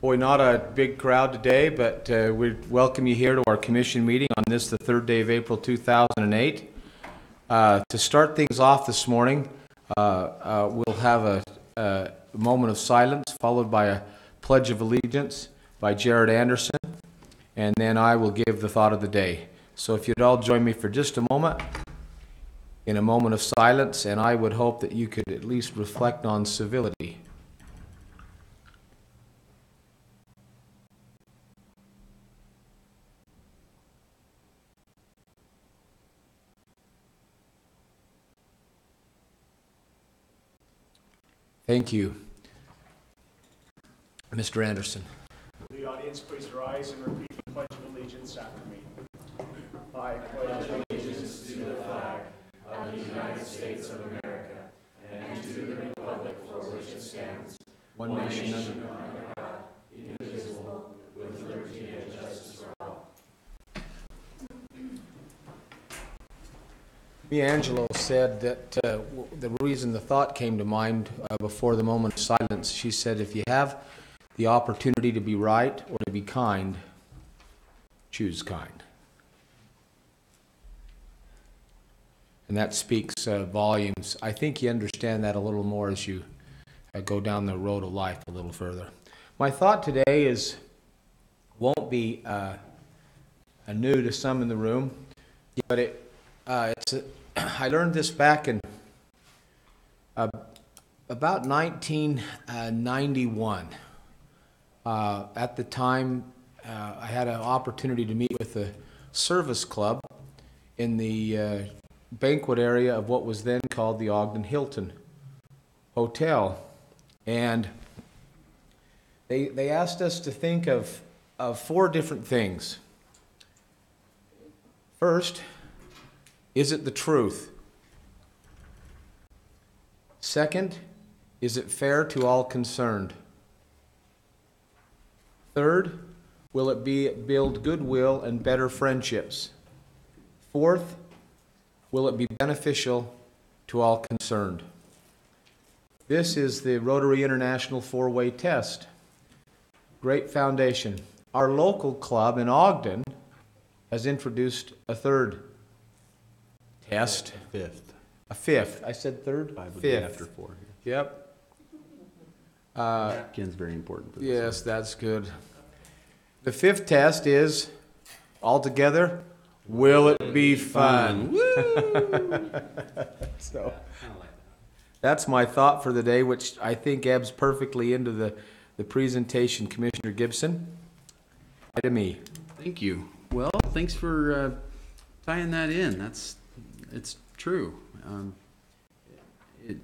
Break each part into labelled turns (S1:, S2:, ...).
S1: Boy, not a big crowd today, but we welcome you here to our commission meeting on this, the third day of April 2008. To start things off this morning, we'll have a moment of silence followed by a pledge of allegiance by Jared Anderson, and then I will give the thought of the day. So if you'd all join me for just a moment in a moment of silence, and I would hope that you could at least reflect on civility. Thank you. Mr. Anderson.
S2: Will the audience please rise and repeat the Pledge of Allegiance after me? I pledge allegiance to the flag of the United States of America and to the republic for which it stands,
S1: One nation under
S2: God, indivisible, with liberty and justice for all.
S1: Angelo said that the reason the thought came to mind before the moment of silence, she said, if you have the opportunity to be right or to be kind, choose kind. And that speaks volumes. I think you understand that a little more as you go down the road of life a little further. My thought today won't be new to some in the room, but I learned this back in about 1991. At the time, I had an opportunity to meet with the service club in the banquet area of what was then called the Ogden Hilton Hotel. And they asked us to think of four different things. First, is it the truth? Second, is it fair to all concerned? Third, will it build goodwill and better friendships? Fourth, will it be beneficial to all concerned? This is the Rotary International four-way test. Great foundation. Our local club in Ogden has introduced a third test.
S3: Fifth.
S1: A fifth. I said third?
S3: Five would be after four.
S1: Yep.
S3: Napkin's very important for this.
S1: Yes, that's good. The fifth test is, altogether, will it be fun? So, that's my thought for the day, which I think ebbs perfectly into the presentation. Commissioner Gibson, to me.
S3: Thank you. Well, thanks for tying that in. It's true.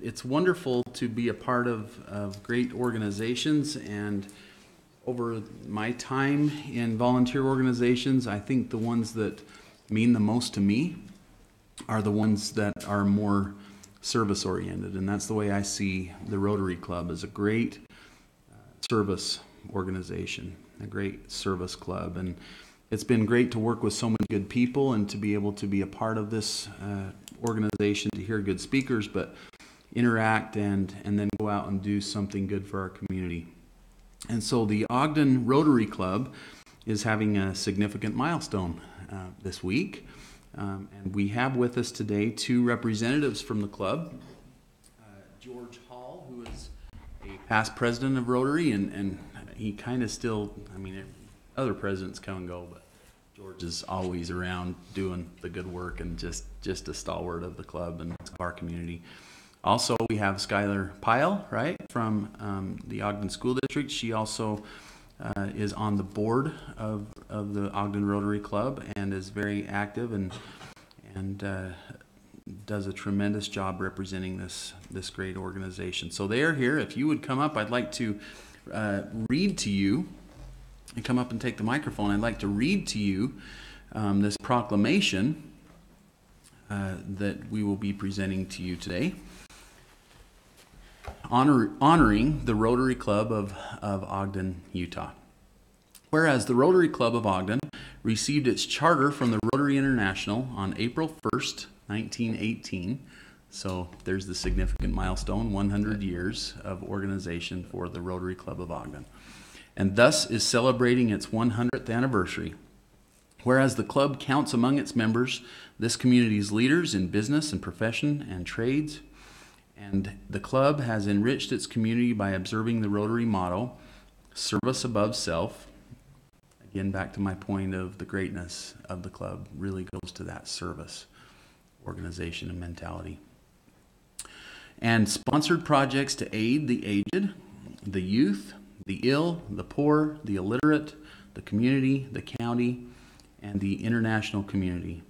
S3: It's wonderful to be a part of great organizations, and over my time in volunteer organizations, I think the ones that mean the most to me are the ones that are more service oriented, and that's the way I see the Rotary Club as a great service organization, a great service club. And it's been great to work with so many good people and to be able to be a part of this organization, to hear good speakers, but interact and then go out and do something good for our community. And so the Ogden Rotary Club is having a significant milestone this week. And we have with us today two representatives from the club. George Hall, who is a past president of Rotary, and he kind of still, other presidents come and go, but George is always around doing the good work and just a stalwart of the club and our community. Also, we have Skylar Pyle, right, from the Ogden School District. She also is on the board of the Ogden Rotary Club and is very active and does a tremendous job representing this great organization. So they are here. If you would come up, I'd like to read to you, and come up and take the microphone. I'd like to read to you this proclamation that we will be presenting to you today, honoring the Rotary Club of Ogden, Utah. Whereas the Rotary Club of Ogden received its charter from the Rotary International on April 1st, 1918. So there's the significant milestone, 100 years of organization for the Rotary Club of Ogden. and thus is celebrating its 100th anniversary. Whereas the club counts among its members this community's leaders in business and profession and trades, and the club has enriched its community by observing the Rotary motto, service above self. Again, back to my point of the greatness of the club really goes to that service organization and mentality. And sponsored projects to aid the aged, the youth, the ill, the poor, the illiterate, the community, the county, and the international community.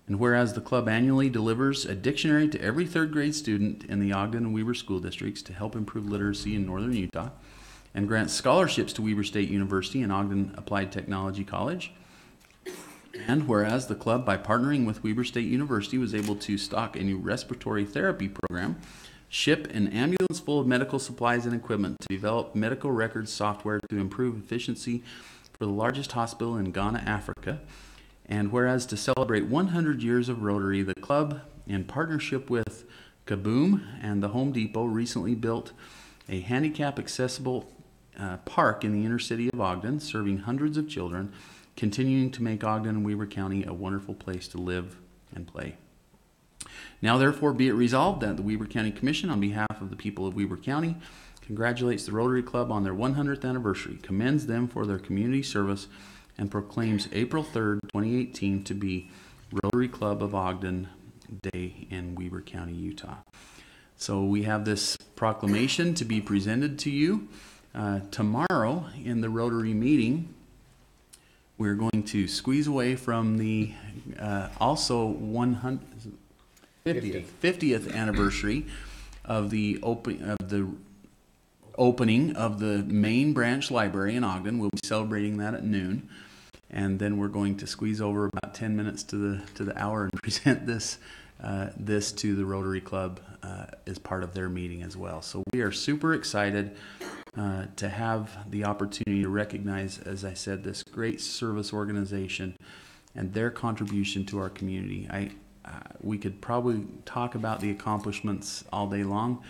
S3: And whereas the club annually delivers a dictionary to every third grade student in the Ogden and Weber school districts to help improve literacy in northern Utah, and grants scholarships to Weber State University and Ogden Applied Technology College. And whereas the club, by partnering with Weber State University, was able to stock a new respiratory therapy program, ship an ambulance full of medical supplies and equipment to develop medical records software to improve efficiency for the largest hospital in Ghana, Africa. And whereas to celebrate 100 years of Rotary, the club, in partnership with Kaboom and the Home Depot, recently built a handicap-accessible park in the inner city of Ogden, serving hundreds of children, continuing to make Ogden and Weber County a wonderful place to live and play. Now, therefore, be it resolved that the Weber County Commission, on behalf of the people of Weber County, congratulates the Rotary Club on their 100th anniversary, commends them for their community service, and proclaims April 3rd, 2018 to be Rotary Club of Ogden Day in Weber County, Utah. So we have this proclamation to be presented to you. Tomorrow in the Rotary meeting, we're going to squeeze away from the also 50th anniversary of the opening of the main branch library in Ogden. We'll be celebrating that at noon, and then we're going to squeeze over about 10 minutes to the hour and present this to the Rotary Club as part of their meeting as well. So we are super excited to have the opportunity to recognize, as I said, this great service organization and their contribution to our community. We could probably talk about the accomplishments all day long.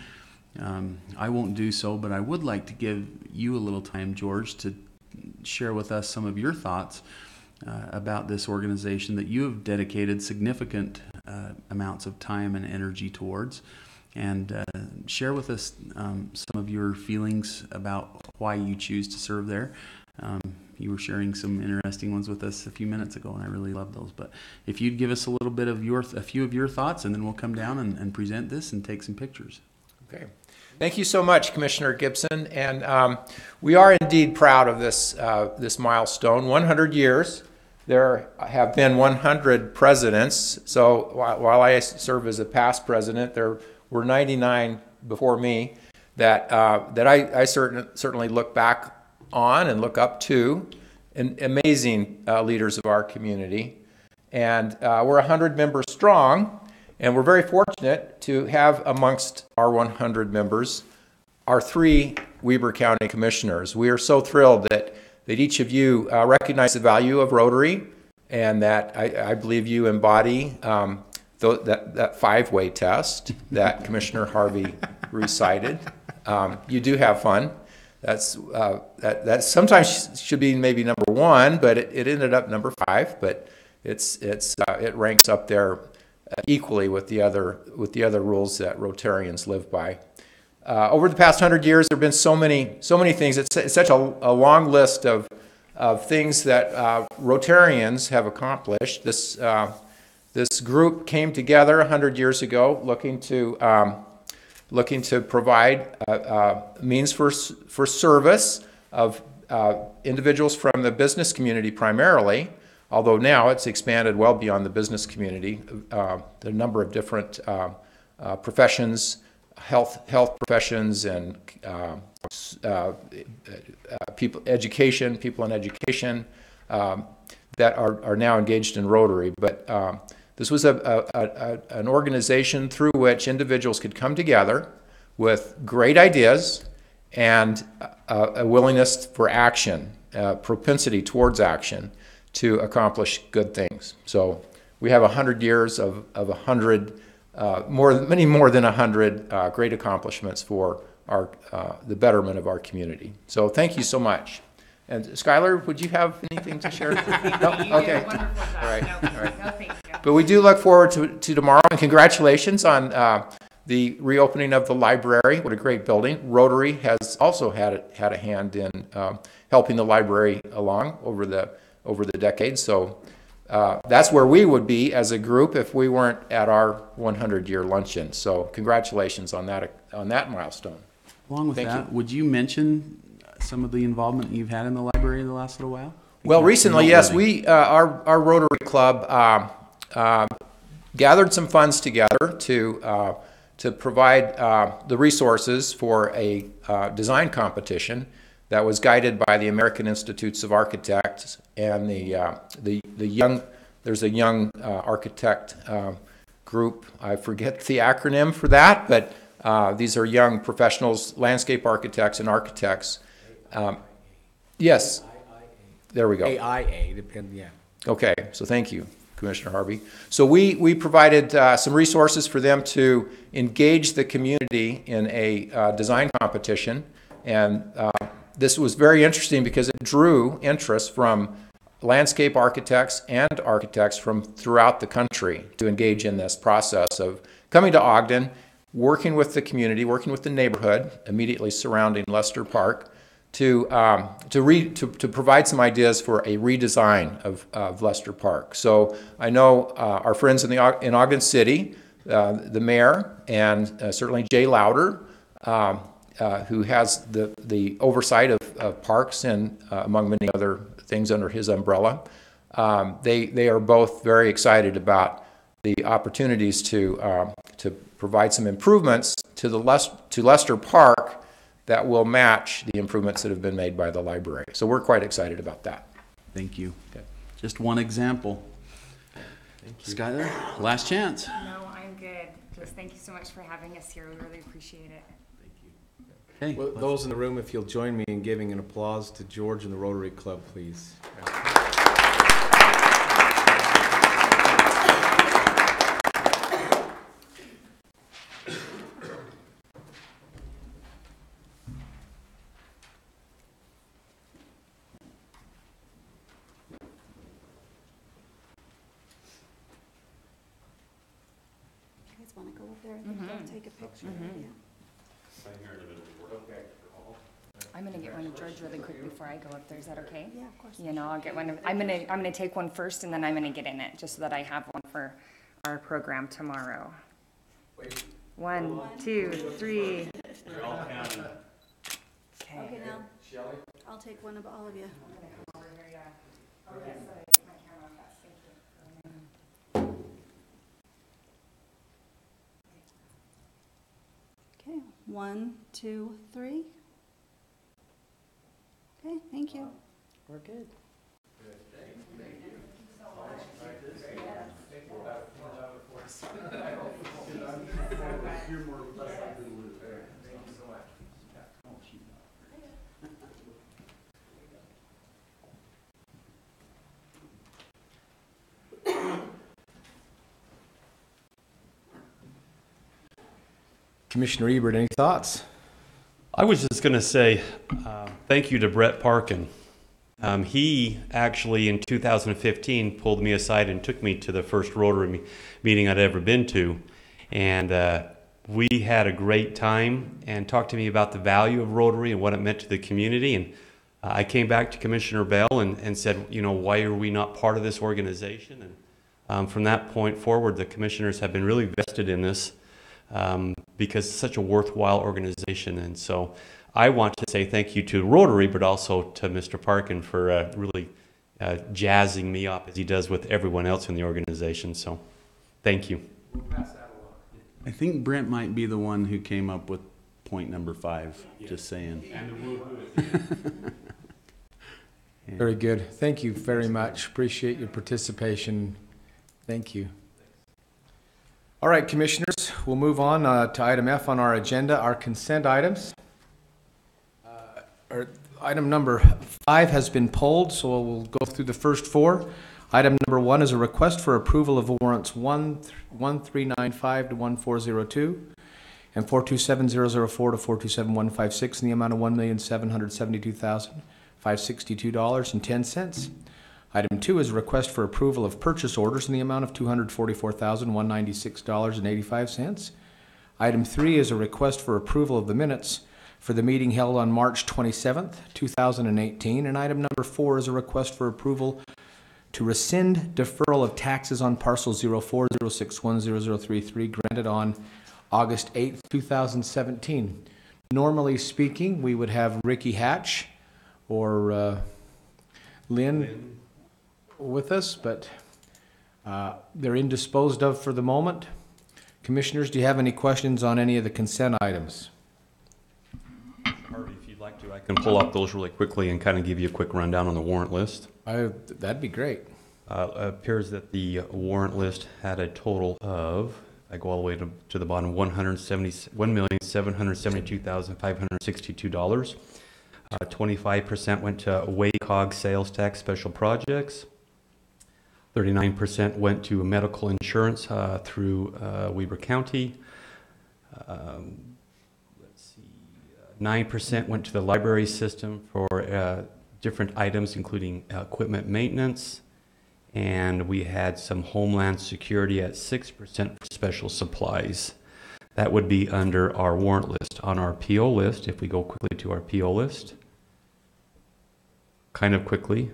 S3: I won't do so, but I would like to give you a little time, George, to share with us some of your thoughts about this organization that you have dedicated significant amounts of time and energy towards, and share with us some of your feelings about why you choose to serve there. You were sharing some interesting ones with us a few minutes ago, and I really love those. But if you'd give us a little bit of a few of your thoughts, and then we'll come down and present this and take some pictures.
S4: Okay. Thank you so much, Commissioner Gibson. And we are indeed proud of this milestone, 100 years. There have been 100 presidents. So while I serve as a past president, there were 99 before me that I certainly look back on and look up to, and amazing leaders of our community. And we're 100 members strong, and we're very fortunate to have amongst our 100 members our 3 Weber County Commissioners. We are so thrilled that each of you recognize the value of Rotary, and that I believe you embody that 5-way test that Commissioner Harvey recited. You do have fun. That sometimes should be maybe number 1, but it ended up number 5. But it ranks up there equally with the other rules that Rotarians live by. Over the past 100 years, there have been so many things. It's such a long list of things that Rotarians have accomplished. This group came together 100 years ago, looking to provide means for service of individuals from the business community primarily, although now it's expanded well beyond the business community. The number of different professions, health professions, and people in education that are now engaged in Rotary. But this was an organization through which individuals could come together with great ideas and a willingness for action, propensity towards action to accomplish good things. So we have 100 years of 100, many more than 100 great accomplishments for the betterment of our community. So thank you so much. And Skylar, would you have anything to share? No? Okay.
S5: Wonderful job.
S4: All right,
S5: No,
S4: all right.
S5: no, thank you.
S4: But we do look forward to tomorrow, and congratulations on the reopening of the library. What a great building. Rotary has also had a hand in helping the library along over the decades. So that's where we would be as a group if we weren't at our 100-year luncheon. So congratulations on that milestone.
S3: Along with
S4: Thank
S3: that, would you mention some of the involvement you've had in the library in the last little while?
S4: Well, recently, yes,
S3: Noteworthy.
S4: our Rotary Club gathered some funds together to provide the resources for a design competition that was guided by the American Institutes of Architects and there's a young architect group. I forget the acronym for that, but these are young professionals, landscape architects and architects. Yes, there we go.
S1: AIA, yeah.
S4: Okay, so thank you, Commissioner Harvey. So we provided some resources for them to engage the community in a design competition, and this was very interesting because it drew interest from landscape architects and architects from throughout the country to engage in this process of coming to Ogden, working with the community, working with the neighborhood immediately surrounding Lester Park, to provide some ideas for a redesign of Lester Park. So I know our friends in Ogden City, the mayor, and certainly Jay Lauder, who has the oversight of parks and among many other things under his umbrella. They are both very excited about the opportunities to provide some improvements to Lester Park that will match the improvements that have been made by the library. So we're quite excited about that.
S3: Thank you.
S4: Okay.
S3: Just one example. Skylar, last chance.
S5: No, I'm good. Just thank you so much for having us here. We really appreciate it.
S3: Okay.
S1: Well, those in the room, if you'll join me in giving an applause to George and the Rotary Club, please.
S6: You guys want to go up there? I think they'll take a picture. Yeah.
S5: I'm gonna get one of George really quick before I go up there. Is that okay?
S6: Yeah, of course.
S5: You know, I'll get one of, I'm gonna take one first and then I'm gonna get in it, just so that I have one for our program tomorrow. 1, 2, 3.
S6: Okay, now, I'll take one of all of you. Okay, 1, 2, 3. Okay, thank you.
S5: We're good.
S1: Commissioner Ebert, any thoughts?
S7: I was just going to say thank you to Brett Parkin. He actually, in 2015, pulled me aside and took me to the first Rotary meeting I'd ever been to. And we had a great time and talked to me about the value of Rotary and what it meant to the community. And I came back to Commissioner Bell and said, you know, why are we not part of this organization? And from that point forward, the commissioners have been really vested in this. Because it's such a worthwhile organization. And so I want to say thank you to Rotary, but also to Mr. Parkin for really jazzing me up as he does with everyone else in the organization. So thank you.
S3: I think Brent might be the one who came up with point number 5, just saying.
S1: Very good. Thank you very much. Appreciate your participation. Thank you. All right, Commissioners, we'll move on to item F on our agenda, our consent items. Item number 5 has been pulled, so we'll go through the first 4. Item number 1 is a request for approval of warrants 1395 to 1402 and 427004 to 427156 in the amount of $1,772,500. $562.10. Item 2 is a request for approval of purchase orders in the amount of $244,196.85. Item 3 is a request for approval of the minutes for the meeting held on March 27th, 2018. And item number 4 is a request for approval to rescind deferral of taxes on parcel 0406100033 granted on August 8th, 2017. Normally speaking, we would have Ricky Hatch or Lynn with us, but they're indisposed of for the moment. Commissioners, do you have any questions on any of the consent items?
S7: Harvey, if you'd like to, I can pull up those really quickly and kind of give you a quick rundown on the warrant list.
S1: That'd be great.
S7: Appears that the warrant list had a total of, I go all the way to the bottom, $1,772,562. 25% went to WACOG sales tax special projects. 39% went to medical insurance through Weber County. 9% went to the library system for different items, including equipment maintenance. And we had some Homeland Security at 6% for special supplies. That would be under our warrant list. On our PO list, if we go quickly to our PO list, kind of quickly.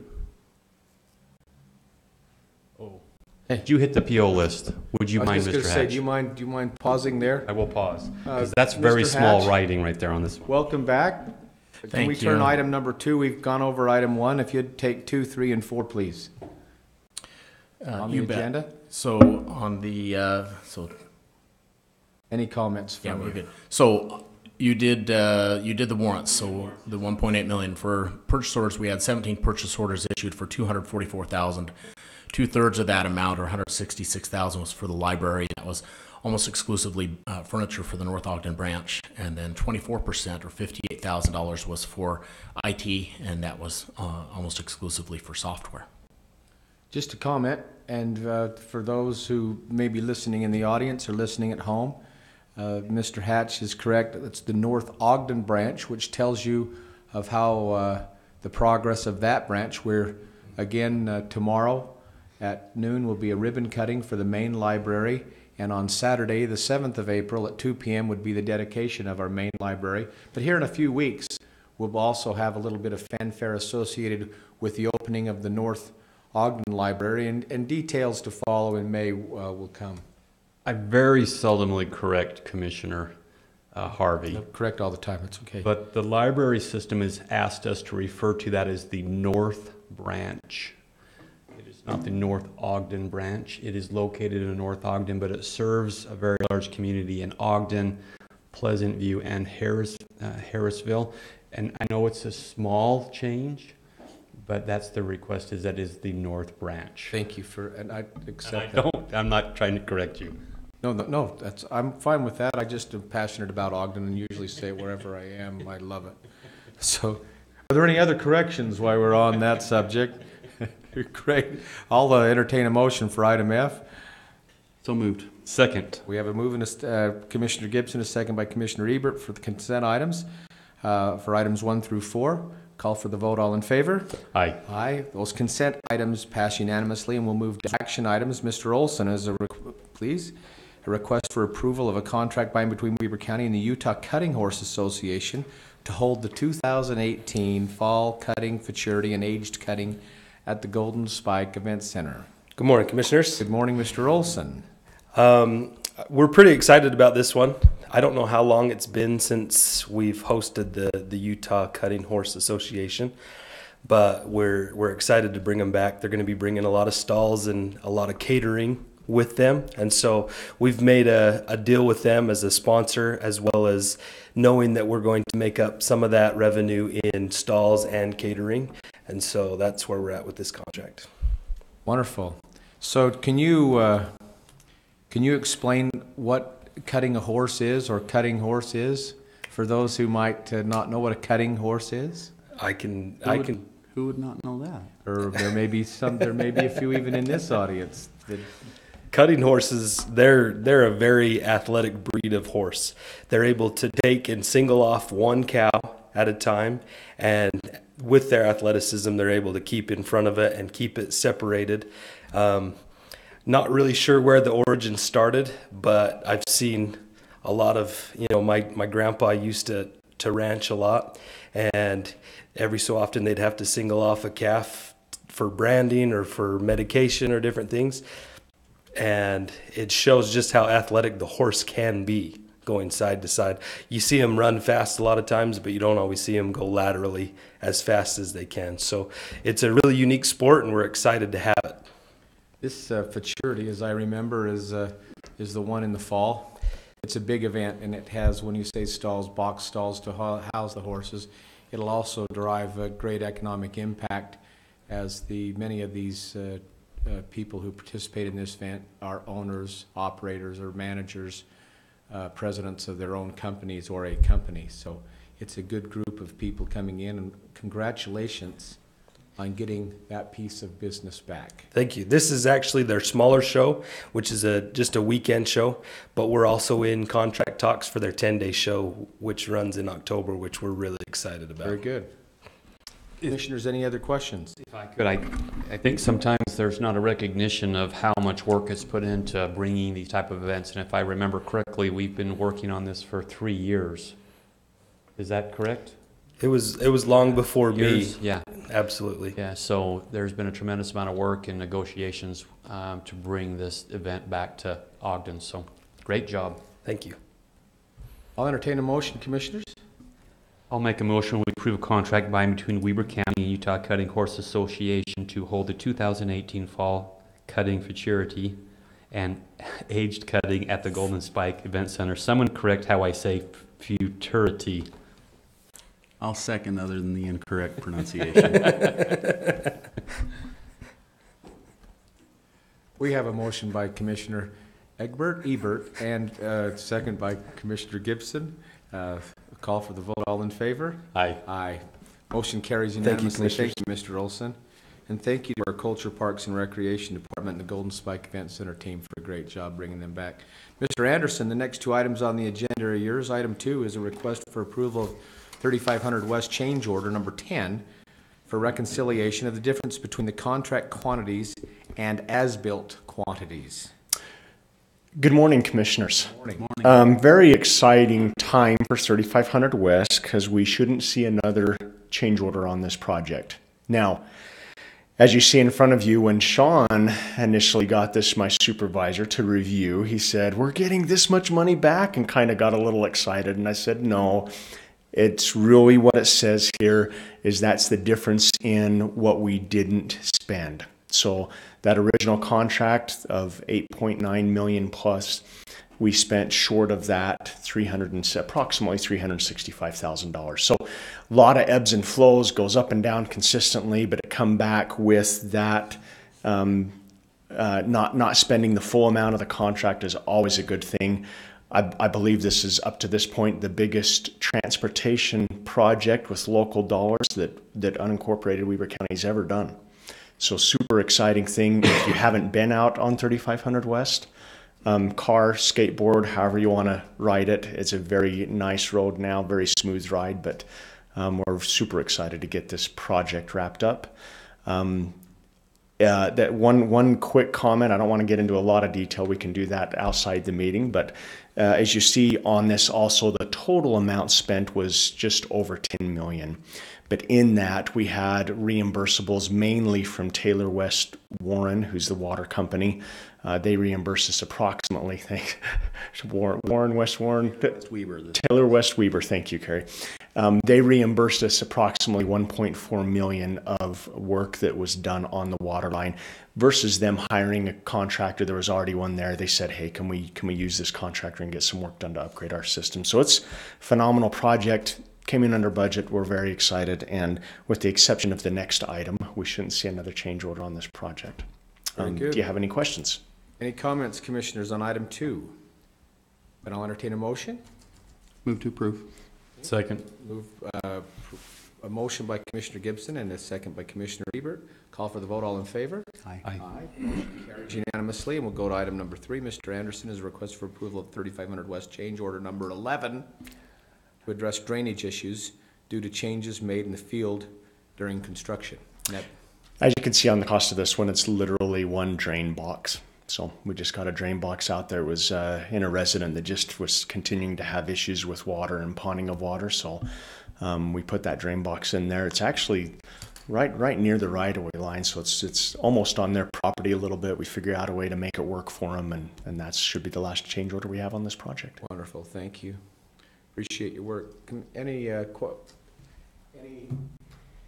S7: Oh, did you hit the PO list? Would you mind,
S1: I was
S7: Mr.
S1: just going to say,
S7: Hatch?
S1: do you mind pausing there?
S7: I will pause, because that's very
S1: Mr.
S7: small
S1: Hatch?
S7: writing right there on this one.
S1: Welcome back. Can we
S8: Thank
S1: turn
S8: you.
S1: item number 2? We've gone over item 1. If you'd take 2, 3, and 4, please. On the
S8: You bet.
S1: agenda?
S8: So on the,
S1: Any comments
S8: yeah,
S1: from
S8: we're
S1: you?
S8: good. So you did the warrants, so the 1.8 million for purchase orders. We had 17 purchase orders issued for 244,000. 2/3 of that amount, or 166,000, was for the library. That was almost exclusively furniture for the North Ogden branch, and then 24%, or $58,000, was for IT, and that was almost exclusively for software.
S1: Just a comment, and for those who may be listening in the audience or listening at home, Mr. Hatch is correct. It's the North Ogden branch, which tells you of how the progress of that branch. Where again tomorrow at noon will be a ribbon cutting for the main library, and on Saturday, the 7th of April at 2 p.m. would be the dedication of our main library. But here in a few weeks, we'll also have a little bit of fanfare associated with the opening of the North Ogden Library, and details to follow in May will come.
S7: I very seldomly correct Commissioner Harvey,
S1: Correct all the time, it's okay.
S7: but the library system has asked us to refer to that as the North Branch. It is not the North Ogden branch. It is located in North Ogden, but it serves a very large community in Ogden, Pleasant View, and Harrisville. And I know it's a small change, but that's the request, is that is the North Branch.
S1: Thank you for, and I
S7: And
S1: accept that.
S7: I'm not trying to correct you.
S1: No, I'm fine with that. I just am passionate about Ogden and usually say it wherever I am. I love it. So, are there any other corrections while we're on that subject? Great. I'll entertain a motion for item F.
S3: So moved.
S7: Second.
S1: We have a move in Commissioner Gibson, a second by Commissioner Ebert for the consent items, for items 1 through 4. Call for the vote. All in favor?
S7: Aye.
S1: Aye. Those consent items pass unanimously, and we'll move to action items. Mr. Olson, please. A request for approval of a contract by and between Weber County and the Utah Cutting Horse Association to hold the 2018 Fall Cutting, Futurity, and Aged Cutting at the Golden Spike Event Center.
S9: Good morning, Commissioners.
S1: Good morning, Mr. Olson.
S9: We're pretty excited about this one. I don't know how long it's been since we've hosted the Utah Cutting Horse Association, but we're excited to bring them back. They're going to be bringing a lot of stalls and a lot of catering with them, and so we've made a deal with them as a sponsor, as well as knowing that we're going to make up some of that revenue in stalls and catering, and so that's where we're at with this contract.
S1: Wonderful. So can you explain what cutting a horse is, or cutting horse is, for those who might not know what a cutting horse is?
S3: Who would not know that?
S1: Or there may be a few even in this audience that.
S9: Cutting horses, they're a very athletic breed of horse. They're able to take and single off one cow at a time, and with their athleticism, they're able to keep in front of it and keep it separated. Not really sure where the origin started, but I've seen a lot of, my grandpa used to ranch a lot, and every so often they'd have to single off a calf for branding or for medication or different things. And it shows just how athletic the horse can be going side to side. You see them run fast a lot of times, but you don't always see them go laterally as fast as they can. So it's a really unique sport, and we're excited to have it.
S1: This Futurity, as I remember, is the one in the fall. It's a big event, and it has, when you say stalls, box stalls to house the horses. It'll also derive a great economic impact, as many of these people who participate in this event are owners, operators, or managers, presidents of their own companies or a company. So it's a good group of people coming in, and congratulations on getting that piece of business back.
S9: Thank you. This is actually their smaller show, which is just a weekend show, but we're also in contract talks for their 10-day show, which runs in October, which we're really excited about.
S1: Very good. Commissioners, any other questions?
S7: If I could, I think sometimes there's not a recognition of how much work is put into bringing these type of events. And if I remember correctly, we've been working on this for 3 years. Is that correct?
S9: It was long before
S7: Years?
S9: me.
S7: Yeah.
S9: Absolutely.
S7: Yeah, so there's been a tremendous amount of work and negotiations to bring this event back to Ogden. So great job.
S9: Thank you.
S1: I'll entertain a motion, Commissioners.
S7: I'll make a motion we approve a contract by and between Weber County and Utah Cutting Horse Association to hold the 2018 Fall Cutting Futurity and Aged Cutting at the Golden Spike Event Center. Someone correct how I say futurity.
S3: I'll second other than the incorrect pronunciation.
S1: We have a motion by Commissioner Ebert, and second by Commissioner Gibson. Call for the vote. All in favor?
S7: Aye.
S1: Aye. Motion carries
S9: Thank you,
S1: unanimously.
S9: Commissioners.
S1: Thank you, Mr. Olson. And thank you to our Culture, Parks, and Recreation Department and the Golden Spike Event Center team for a great job bringing them back. Mr. Anderson, the next two items on the agenda are yours. Item 2 is a request for approval of 3500 West Change Order number 10 for reconciliation of the difference between the contract quantities and as-built quantities.
S10: Good morning, Commissioners.
S1: Morning.
S10: Very exciting time for 3500 West because we shouldn't see another change order on this project. Now, as you see in front of you, when Sean initially got this, my supervisor, to review, he said, "We're getting this much money back," and kind of got a little excited. And I said, no, it's really what it says here is that's the difference in what we didn't spend. So that original contract of $8.9 million plus, we spent short of that approximately $365,000. So a lot of ebbs and flows, goes up and down consistently, but to come back with that not spending the full amount of the contract is always a good thing. I believe this is, up to this point, the biggest transportation project with local dollars that unincorporated Weber County's ever done. So super exciting thing. If you haven't been out on 3500 West, car, skateboard, however you want to ride it, it's a very nice road now, very smooth ride, but we're super excited to get this project wrapped up. That one quick comment, I don't want to get into a lot of detail, we can do that outside the meeting, but as you see on this also, the total amount spent was just over 10 million. But in that, we had reimbursables mainly from Taylor West Warren, who's the water company. They reimbursed us approximately, Warren West Warren?
S3: Weber.
S10: Taylor West Weber, thank you, Carrie. They reimbursed us approximately $1.4 million of work that was done on the water line versus them hiring a contractor. There was already one there. They said, hey, can we use this contractor and get some work done to upgrade our system? So it's a phenomenal project. Came in under budget. We're very excited. And with the exception of the next item, we shouldn't see another change order on this project.
S1: Very good.
S10: Do you have any questions?
S1: Any comments, Commissioners, on item 2? And I'll entertain a motion.
S3: Move to approve.
S7: Second.
S1: A motion by Commissioner Gibson and a second by Commissioner Ebert. Call for the vote. All in favor?
S3: Aye.
S1: Motion carries unanimously, and we'll go to item number 3. Mr. Anderson is a request for approval of 3500 West Change Order number 11 to address drainage issues due to changes made in the field during construction. And that-
S10: As you can see on the cost of this one, it's literally one drain box. So we just got a drain box out there. It was in a resident that just was continuing to have issues with water and ponding of water. So we put that drain box in there. It's actually right near the right-of-way line, so it's almost on their property a little bit. We figure out a way to make it work for them, and that should be the last change order we have on this project.
S1: Wonderful, thank you. Appreciate your work. Any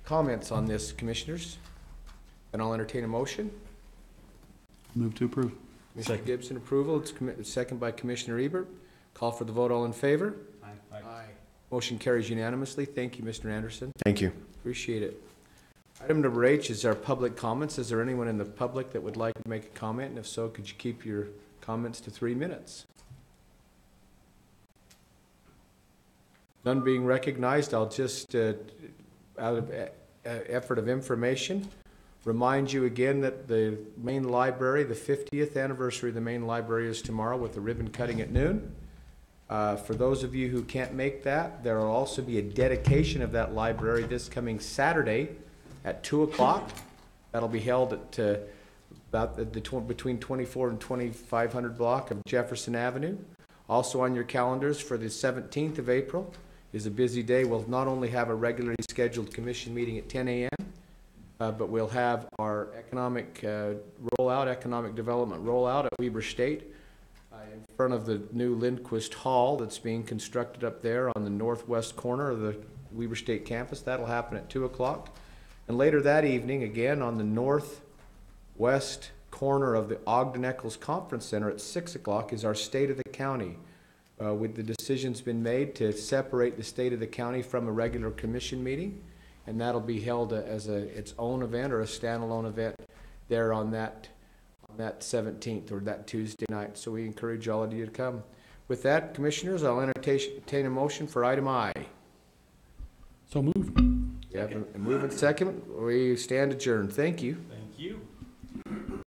S1: comments on this, commissioners? Then I'll entertain a motion.
S3: Move to approve.
S1: Mr. Gibson, approval. It's second by Commissioner Ebert. Call for the vote. All in favor?
S3: Aye.
S1: Aye. Motion carries unanimously. Thank you, Mr. Anderson.
S10: Thank you.
S1: Appreciate it. Item number H is our public comments. Is there anyone in the public that would like to make a comment? And if so, could you keep your comments to 3 minutes? None being recognized, I'll just, out of effort of information, remind you again that the main library, the 50th anniversary of the main library is tomorrow with the ribbon cutting at noon. For those of you who can't make that, there will also be a dedication of that library this coming Saturday at 2 o'clock. That'll be held at about between 24 and 2500 block of Jefferson Avenue. Also on your calendars for the 17th of April is a busy day. We'll not only have a regularly scheduled commission meeting at 10 a.m., but we'll have our economic development rollout at Weber State in front of the new Lindquist Hall that's being constructed up there on the northwest corner of the Weber State campus. That'll happen at 2 o'clock. And later that evening, again on the northwest corner of the Ogden Eccles Conference Center at 6 o'clock is our State of the County. With the decisions been made to separate the State of the County from a regular commission meeting, and that'll be held as its own event or a standalone event there on that 17th or that Tuesday night. So we encourage all of you to come. With that, commissioners, I'll entertain a motion for item I.
S3: So moved.
S1: Yeah, a move and second. We stand adjourned. Thank you.